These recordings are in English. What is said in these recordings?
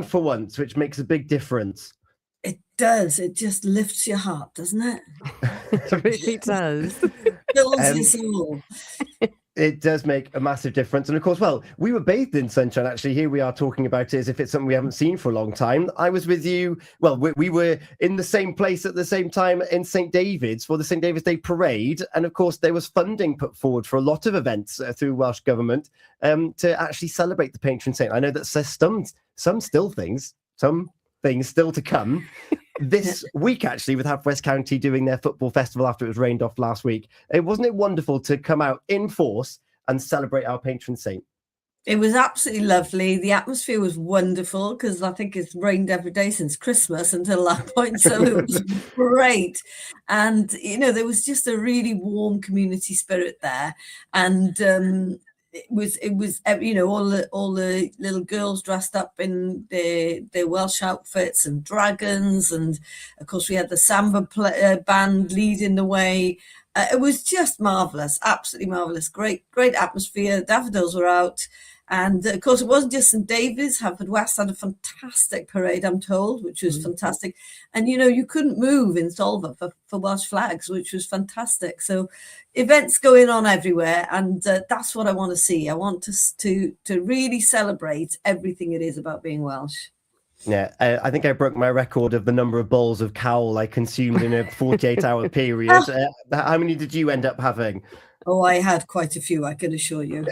for once, which makes a big difference. It does. It just lifts your heart, doesn't it? It really does. Fills your soul. It does make a massive difference. And of course, well, we were bathed in sunshine. Actually, here we are talking about it as if it's something we haven't seen for a long time. I was with you. Well, we were in the same place at the same time in St. David's for the St. David's Day parade. And of course, there was funding put forward for a lot of events through Welsh Government to actually celebrate the patron saint. I know that there's some things still to come. This week, actually, with Half West County doing their football festival after it was rained off last week, wasn't it wonderful to come out in force and celebrate our patron saint? It was absolutely lovely. The atmosphere was wonderful because I think it's rained every day since Christmas until that point. So it was great. And, there was just a really warm community spirit there. And it was all the little girls dressed up in their Welsh outfits and dragons, and of course we had the samba band leading the way. It was just marvelous, absolutely marvelous. Great atmosphere. Daffodils were out. And of course, it wasn't just St. David's. Haverfordwest had a fantastic parade, I'm told, which was fantastic. And, you couldn't move in Solva for Welsh flags, which was fantastic. So events going on everywhere. And that's what I want to see. I want us to really celebrate everything it is about being Welsh. Yeah, I think I broke my record of the number of bowls of cowl I consumed in a 48-hour period. How many did you end up having? Oh, I had quite a few, I can assure you.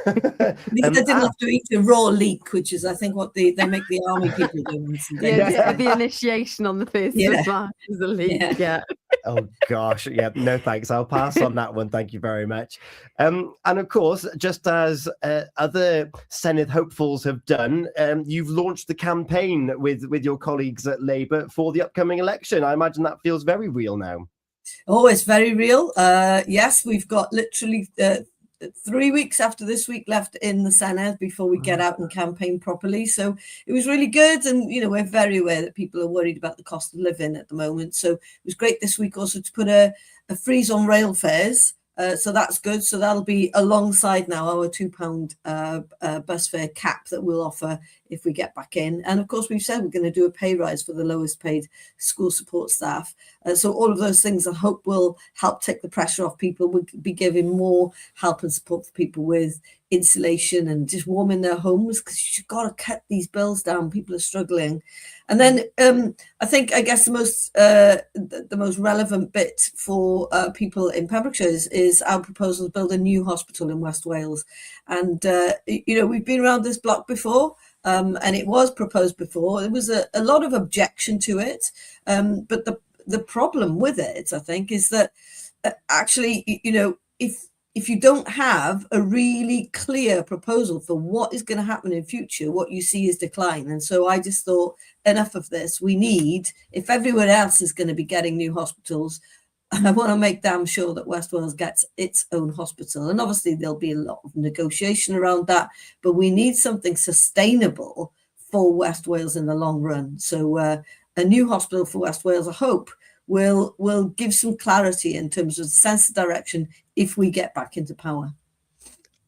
At least I didn't have to eat a raw leek, which is, I think, what they make the army people do. The initiation on the 1st of March is a leek, Oh, gosh. Yeah, no, thanks. I'll pass on that one. Thank you very much. And of course, just as other Senedd hopefuls have done, you've launched the campaign with your colleagues at Labour for the upcoming election. I imagine that feels very real now. Oh, it's very real. Yes, we've got literally 3 weeks after this week left in the Senedd before we get out and campaign properly. So it was really good. And, we're very aware that people are worried about the cost of living at the moment. So it was great this week also to put a freeze on rail fares. So that's good. So that'll be alongside now our £2 bus fare cap that we'll offer if we get back in. And of course, we've said we're going to do a pay rise for the lowest paid school support staff. So all of those things I hope will help take the pressure off people. We'll be giving more help and support for people with insulation and just warming their homes, because you've got to cut these bills down. People are struggling. And then I guess the most relevant bit for people in Pembrokeshire is our proposal to build a new hospital in West Wales. And, we've been around this block before. And it was proposed before. There was a lot of objection to it. But the problem with it, I think, is that actually, if you don't have a really clear proposal for what is going to happen in future, what you see is decline. And so I just thought, enough of this. If everyone else is going to be getting new hospitals, I want to make damn sure that West Wales gets its own hospital. And obviously there'll be a lot of negotiation around that, but we need something sustainable for West Wales in the long run. So a new hospital for West Wales, I hope, will give some clarity in terms of the sense of direction if we get back into power.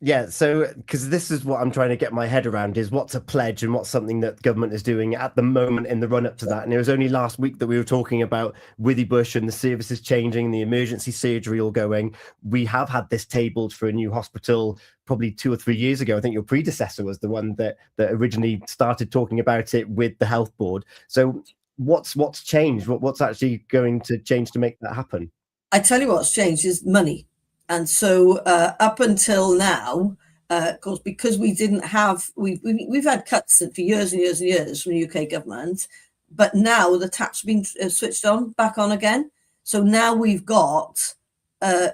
Yeah, so because this is what I'm trying to get my head around, is what's a pledge and what's something that government is doing at the moment in the run up to that. And it was only last week that we were talking about Withybush and the services changing, the emergency surgery all going. We have had this tabled for a new hospital probably 2 or 3 years ago. I think your predecessor was the one that originally started talking about it with the health board. So what's changed? What's actually going to change to make that happen? I tell you what's changed is money. And so up until now, of course, because we didn't have, we've had cuts for years and years and years from the UK government, but now the tap's been switched back on again. So now we've got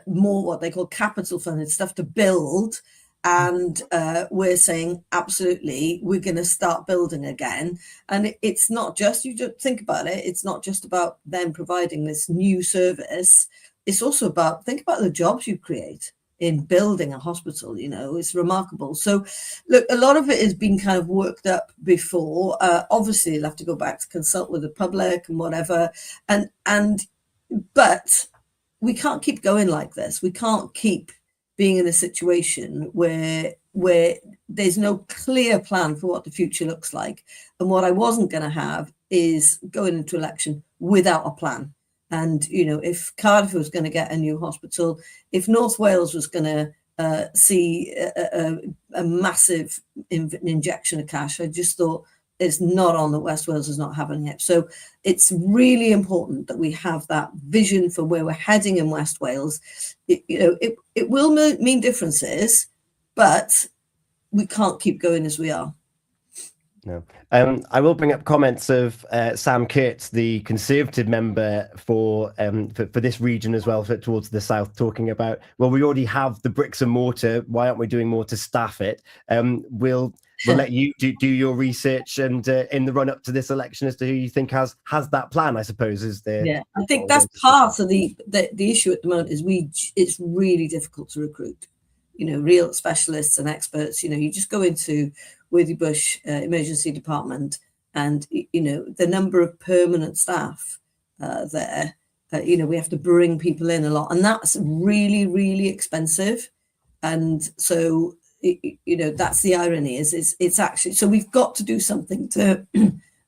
more what they call capital funded stuff to build. And we're saying, absolutely, we're going to start building again. And it's not just, you don't think about it, it's not just about them providing this new service. It's also about, think about the jobs you create in building a hospital, it's remarkable. So look, a lot of it has been kind of worked up before. Obviously, you'll have to go back to consult with the public and whatever. But we can't keep going like this. We can't keep being in a situation where there's no clear plan for what the future looks like. And what I wasn't going to have is going into election without a plan. And, you know, if Cardiff was going to get a new hospital, if North Wales was going to see a massive injection of cash, I just thought it's not on that West Wales is not having it. So it's really important that we have that vision for where we're heading in West Wales. It will mean differences, but we can't keep going as we are. No. I will bring up comments of Sam Kurtz, the Conservative member for this region as well, towards the south, talking about, well, we already have the bricks and mortar. Why aren't we doing more to staff it? We'll let you do your research and in the run up to this election as to who you think has that plan, I suppose, is there. Yeah, I think that's part of the issue at the moment is it's really difficult to recruit, you know, real specialists and experts. You know, you just go into Worthybush emergency department and, you know, the number of permanent staff there, you know, we have to bring people in a lot, and that's really, really expensive. And so, you know, that's the irony is it's actually, so we've got to do something to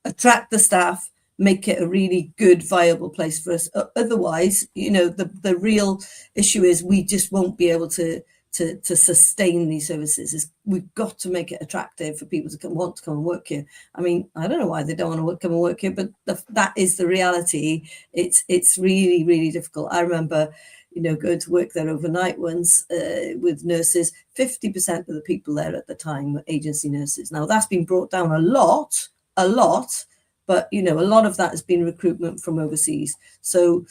attract the staff, make it a really good, viable place for us. Otherwise, you know, the real issue is we just won't be able to sustain these services. We've got to make it attractive for people to want to come and work here. I mean, I don't know why they don't want to come and work here, but that is the reality. It's really, really difficult. I remember, you know, going to work there overnight once with nurses. 50% of the people there at the time were agency nurses. Now that's been brought down a lot, but, you know, a lot of that has been recruitment from overseas. So,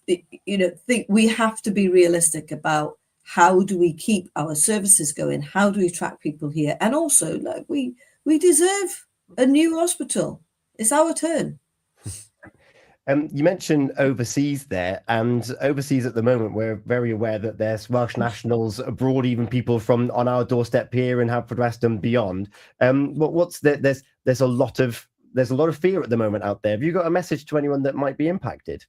you know, we have to be realistic about how do we keep our services going? How do we attract people here? And also, like, we deserve a new hospital. It's our turn. You mentioned overseas there, and overseas at the moment, we're very aware that there's Welsh nationals abroad, even people from on our doorstep here in Haverfordwest and beyond. There's a lot of fear at the moment out there. Have you got a message to anyone that might be impacted?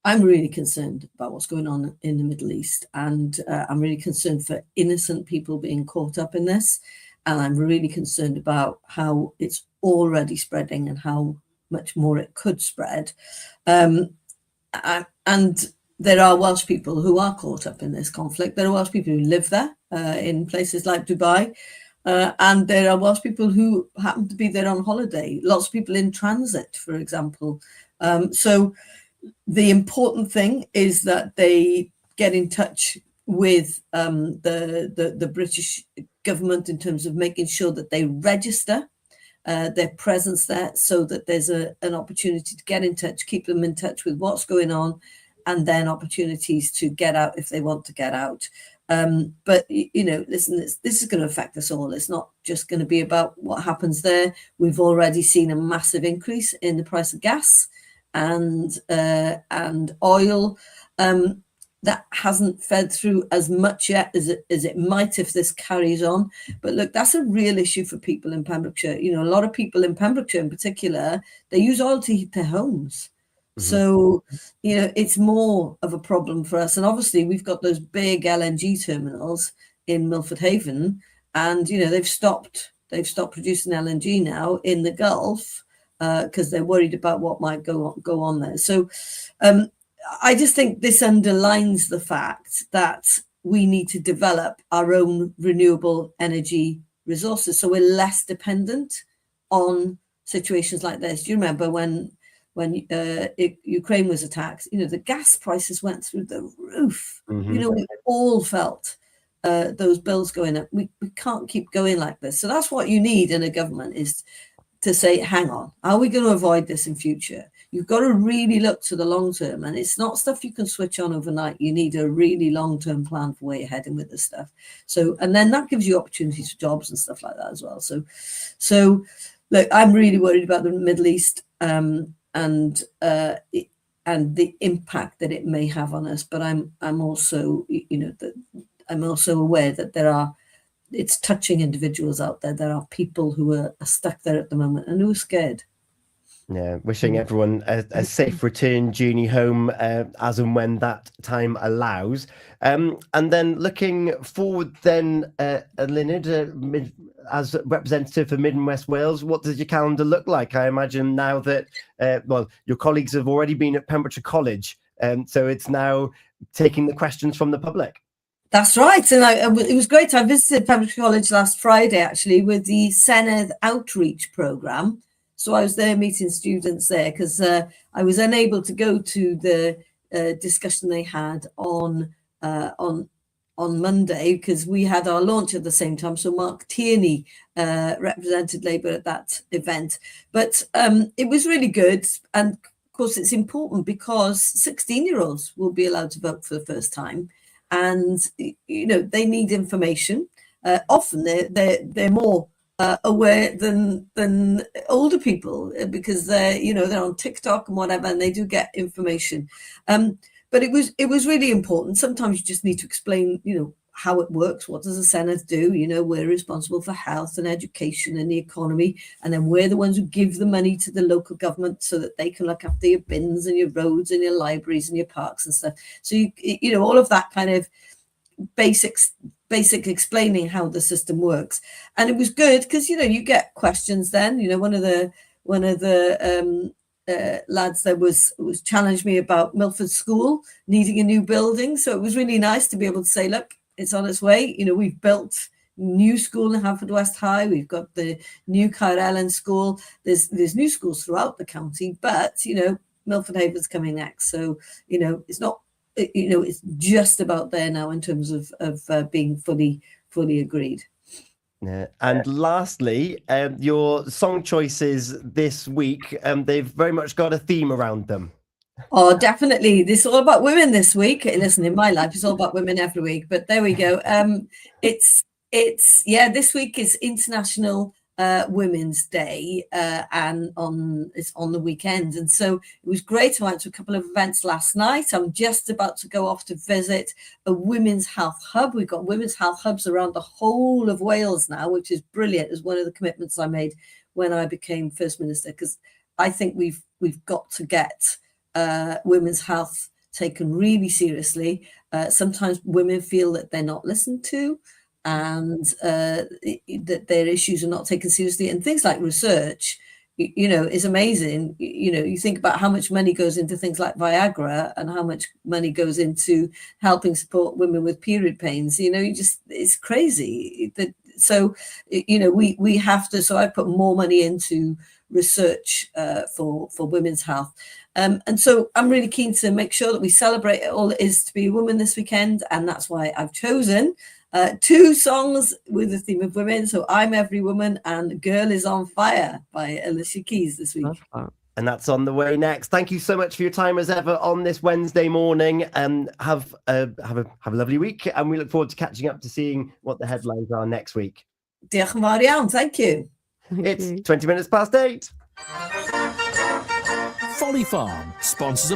I'm really concerned about what's going on in the Middle East, and I'm really concerned for innocent people being caught up in this, and I'm really concerned about how it's already spreading and how much more it could spread. And there are Welsh people who are caught up in this conflict. There are Welsh people who live there in places like Dubai, and there are Welsh people who happen to be there on holiday. Lots of people in transit, for example. So the important thing is that they get in touch with the British government in terms of making sure that they register their presence there, so that there's an opportunity to get in touch, keep them in touch with what's going on, and then opportunities to get out if they want to get out. But, you know, listen, this is going to affect us all. It's not just going to be about what happens there. We've already seen a massive increase in the price of gas and oil. That hasn't fed through as much yet as it might if this carries on. But look, that's a real issue for people in Pembrokeshire. You know, a lot of people in Pembrokeshire in particular, they use oil to heat their homes. Mm-hmm. So, you know, it's more of a problem for us. And obviously we've got those big LNG terminals in Milford Haven, and, you know, they've stopped producing LNG now in the Gulf because they're worried about what might go on there. So I just think this underlines the fact that we need to develop our own renewable energy resources, so we're less dependent on situations like this. Do you remember when Ukraine was attacked? You know, the gas prices went through the roof. Mm-hmm. You know, we all felt those bills going up. We can't keep going like this. So that's what you need in a government, is to say, hang on, are we going to avoid this in future? You've got to really look to the long term, and it's not stuff you can switch on overnight. You need a really long-term plan for where you're heading with this stuff. So, and then that gives you opportunities for jobs and stuff like that as well. So look, I'm really worried about the Middle East and the impact that it may have on us. But I'm also, you know, I'm also aware that it's touching individuals out there. There are people who are stuck there at the moment and who are scared. Yeah, wishing everyone a safe return journey home as and when that time allows. And then looking forward then, Eluned, as representative for Mid and West Wales, what does your calendar look like? I imagine now that, your colleagues have already been at Pembrokeshire College, so it's now taking the questions from the public. That's right. And it was great. I visited Pembrokeshire College last Friday, actually, with the Senedd Outreach Programme. So I was there meeting students there because I was unable to go to the discussion they had on Monday because we had our launch at the same time. So Mark Tierney represented Labour at that event. But it was really good. And of course, it's important because 16-year-olds will be allowed to vote for the first time. And, they need information. Often they're more aware than older people because they're on TikTok and whatever, and they do get information. But it was really important. Sometimes you just need to explain, how it works. What does the Senedd do? We're responsible for health and education and the economy, and then we're the ones who give the money to the local government so that they can look after your bins and your roads and your libraries and your parks and stuff. So all of that kind of basic explaining how the system works. And it was good because you get questions then. One of the lads that was challenged me about Milford School needing a new building. So it was really nice to be able to say, look, it's on its way. We've built new school in Haverfordwest High. We've got the new Caerellen School. There's new schools throughout the county, but Milford Haven's coming next. So it's not. It's just about there now in terms of being fully agreed. Yeah. And lastly, your song choices this week, they've very much got a theme around them. Oh, definitely. This is all about women this week. Listen, in my life, it's all about women every week, but there we go. This week is International Women's Day, and it's on the weekend. And so it was great. I went to a couple of events last night. I'm just about to go off to visit a women's health hub. We've got women's health hubs around the whole of Wales now, which is brilliant. It's one of the commitments I made when I became First Minister, because I think we've got to get women's health taken really seriously. Sometimes women feel that they're not listened to, and that their issues are not taken seriously. And things like research, is amazing. You think about how much money goes into things like Viagra and how much money goes into helping support women with period pains. It's crazy. So we have to. So I put more money into research for women's health. And so I'm really keen to make sure that we celebrate all it is to be a woman this weekend. And that's why I've chosen two songs with the theme of women. So I'm Every Woman and Girl is on Fire by Alicia Keys this week. And that's on the way next. Thank you so much for your time as ever on this Wednesday morning, and have a lovely week. And we look forward to catching up to seeing what the headlines are next week. Diolch yn fawr iawn. Thank you. It's 20 minutes past 8. Folly Farm sponsors